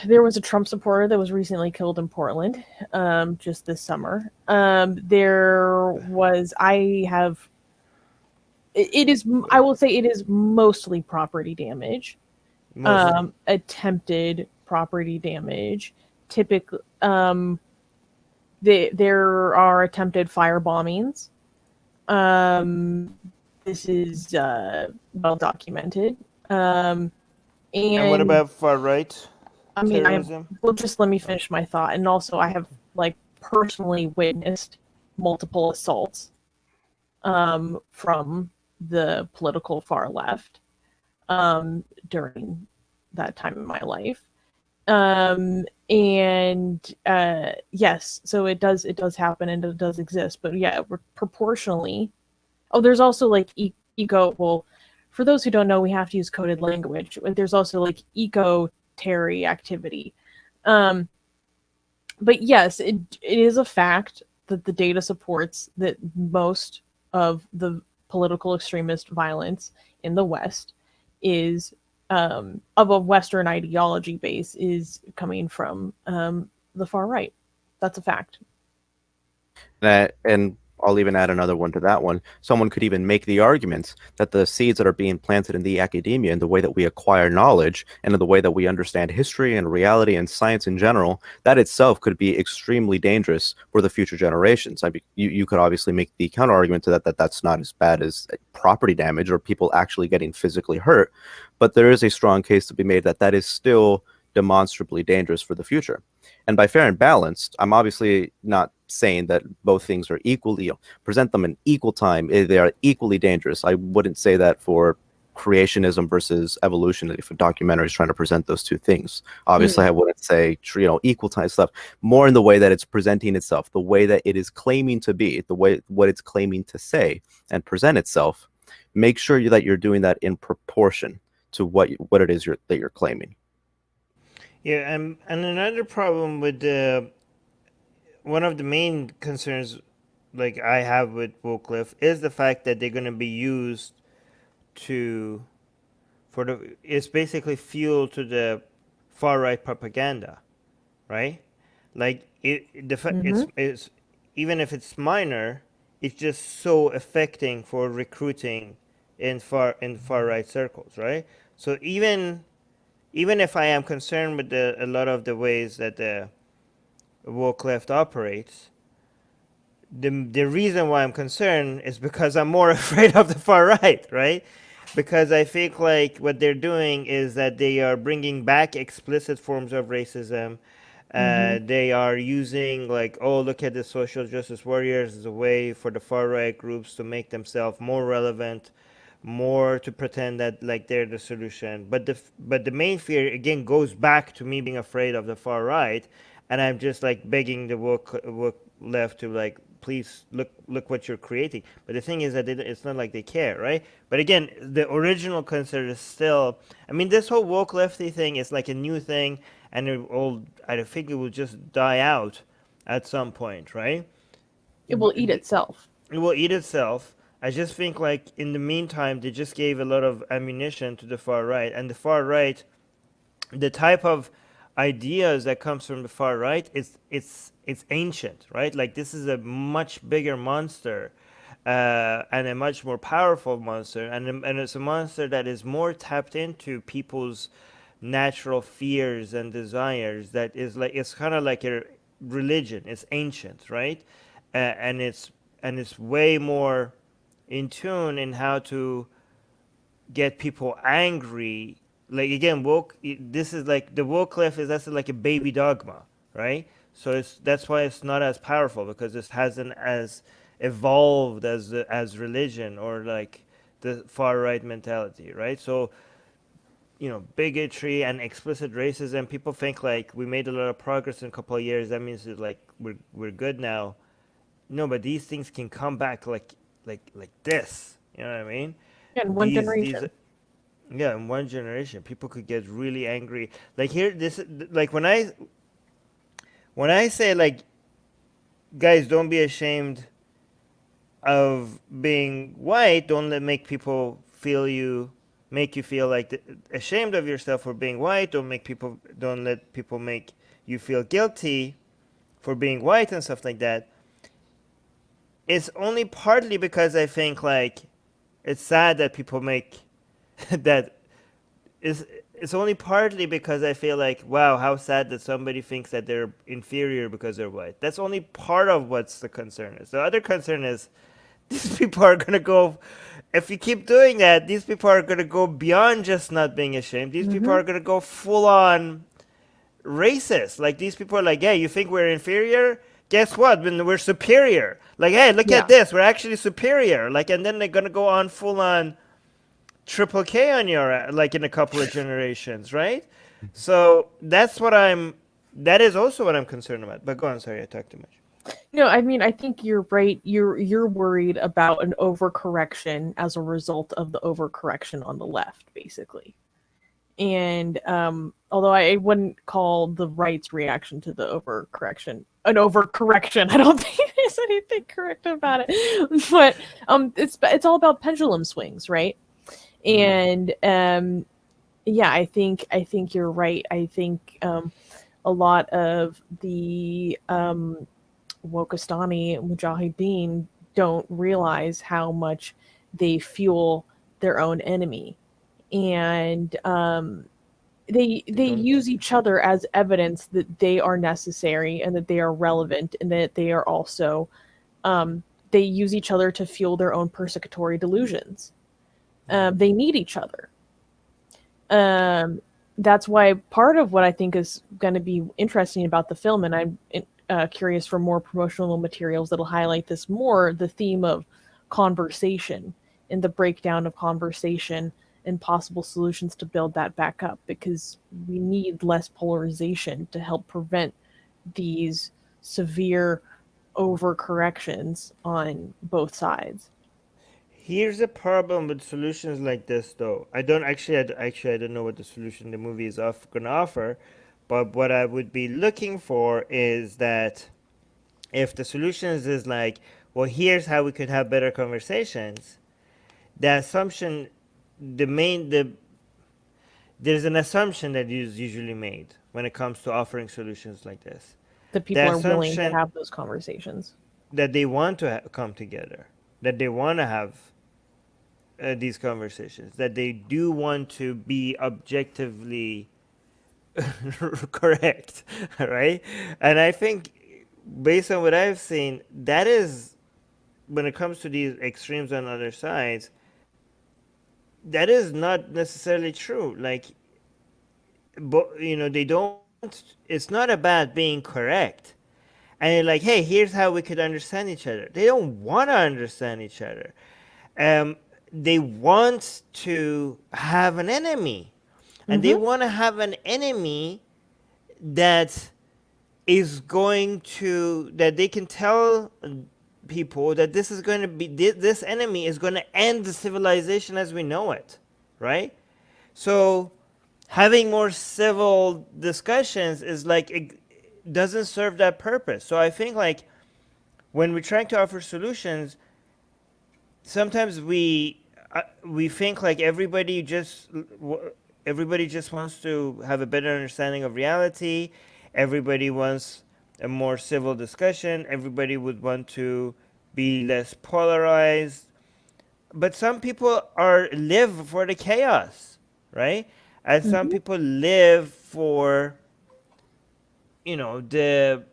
there was a Trump supporter that was recently killed in Portland, just this summer. There was, I have, it is, I will say it is mostly property damage, Mostly. attempted property damage. Typically, there are attempted fire bombings. This is well documented. Um, And what and about far right I mean, I terrorism? well, just let me Oh. finish my thought. And also, I have like personally witnessed multiple assaults from the political far left during that time in my life. And yes, so it does happen and it does exist. But yeah, proportionally. Oh, there's also like eco. Well, for those who don't know, we have to use coded language. There's also like eco terry activity. Um, but yes, it is a fact that the data supports that most of the political extremist violence in the West is of a Western ideology base is coming from the far right. That's a fact. And I'll even add another one to that one. Someone could even make the argument that the seeds that are being planted in the academia and the way that we acquire knowledge and in the way that we understand history and reality and science in general, that itself could be extremely dangerous for the future generations. I mean, you could obviously make the counter argument to that, that that's not as bad as property damage or people actually getting physically hurt, but there is a strong case to be made that that is still demonstrably dangerous for the future. And by fair and balanced, I'm obviously not saying that both things are equally, present them in equal time. They are equally dangerous. I wouldn't say that for creationism versus evolution if a documentary is trying to present those two things. Obviously, I wouldn't say, equal time stuff, more in the way that it's presenting itself, the way that it is claiming to be, the way what it's claiming to say and present itself. Make sure that you're doing that in proportion to what it is that you're claiming. Yeah, and another problem with the one of the main concerns like I have with Wycliffe is the fact that they're going to be used to for the it's basically fuel to the far right propaganda, right? Like Mm-hmm. it's even if it's minor, it's just so affecting for recruiting in far right circles, right? So even if I am concerned with a lot of the ways that the woke left operates, the reason why I'm concerned is because I'm more afraid of the far right, right? Because I think like what they're doing is that they are bringing back explicit forms of racism. Mm-hmm. They are using like, oh, look at the social justice warriors as a way for the far right groups to make themselves more relevant, more to pretend that like they're the solution. But the main fear again goes back to me being afraid of the far right, and I'm just like begging the woke left to like please look what you're creating. But the thing is that it's not like they care, right? But again, the original concern is still. I mean, this whole woke lefty thing is like a new thing, and I think it will just die out at some point, right? It will eat itself. It will eat itself. I just think like in the meantime they just gave a lot of ammunition to the far right, and the far right, the type of ideas that comes from the far right, it's ancient, right? Like this is a much bigger monster, and a much more powerful monster, and it's a monster that is more tapped into people's natural fears and desires. That is like it's kind of like a religion. It's ancient, right? And it's way more in tune in how to get people angry. Like again, woke. This is like the woke cliff is that's like a baby dogma, right? So that's why it's not as powerful because it hasn't as evolved as religion or like the far right mentality, right? So bigotry and explicit racism. People think like we made a lot of progress in a couple of years. That means that like we're good now. No, but these things can come back like this. You know what I mean? In one These generation. Yeah, in one generation, people could get really angry. Like here, this like when I say like guys, don't be ashamed of being white. Don't let make people feel you. make you feel like ashamed of yourself for being white. Don't let people make you feel guilty for being white and stuff like that. It's only partly because I think like it's sad that people make that is it's only partly because I feel like, wow, how sad that somebody thinks that they're inferior because they're white. That's only part of what's the concern is. The other concern is these people are gonna go. If you keep doing that, these people are gonna go beyond just not being ashamed. These people are gonna go full on racist. Like these people are like, yeah, you think we're inferior? Guess what? When we're superior. Like, hey, look Yeah. at this. We're actually superior. Like, and then they're gonna go on full on triple K on your like in a couple of generations, right? So that is also what I'm concerned about. But go on, sorry, I talked too much. No, I mean, I think you're right. You're worried about an overcorrection as a result of the overcorrection on the left, basically. And although I wouldn't call the right's reaction to the overcorrection an overcorrection, I don't think there's anything correct about it. But it's all about pendulum swings, right? And yeah, I think you're right. I think a lot of the Wokistani Mujahideen don't realize how much they fuel their own enemy, and they don't. use each other as evidence that they are necessary and that they are relevant and that they are also they use each other to fuel their own persecutory delusions. They need each other. That's why part of what I think is going to be interesting about the film, and I'm curious for more promotional materials that'll highlight this more, the theme of conversation and the breakdown of conversation and possible solutions to build that back up, because we need less polarization to help prevent these severe overcorrections on both sides. Here's a problem with solutions like this, though. I don't actually, I don't know what the solution the movie is going to offer, but what I would be looking for is that if the solutions is like, well, here's how we could have better conversations, the assumption, there's an assumption that is usually made when it comes to offering solutions like this. That people The are willing to assumption have those conversations. that they want to come together, that they want to have these conversations, that they do want to be objectively correct, right? And I think, based on what I've seen, that is, when it comes to these extremes on other sides, that is not necessarily true. Like, but they don't. It's not about being correct. And they're like, hey, here's how we could understand each other. They don't want to understand each other. They want to have an enemy. And they want to have an enemy that is going to, that they can tell people that this is going to be, this enemy is going to end the civilization as we know it, right? So having more civil discussions is like, it doesn't serve that purpose. So I think like when we're trying to offer solutions, sometimes we think like everybody just wants to have a better understanding of reality. Everybody wants a more civil discussion. Everybody would want to be less polarized. But some people live for the chaos, right? And some people live for they want to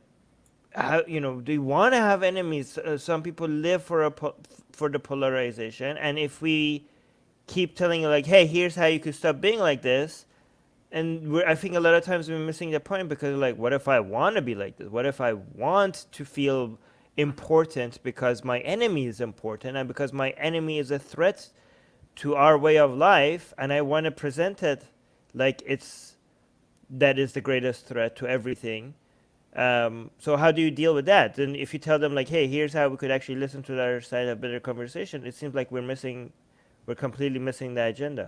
have enemies. Some people live for the polarization, and if we keep telling you like, hey, here's how you could stop being like this, and I think a lot of times we're missing the point, because like, what if I want to be like this? What if I want to feel important because my enemy is important, and because my enemy is a threat to our way of life, and I want to present it like that is the greatest threat to everything. So how do you deal with that? And if you tell them like, hey, here's how we could actually listen to the other side, have better conversation, it seems like we're completely missing the agenda.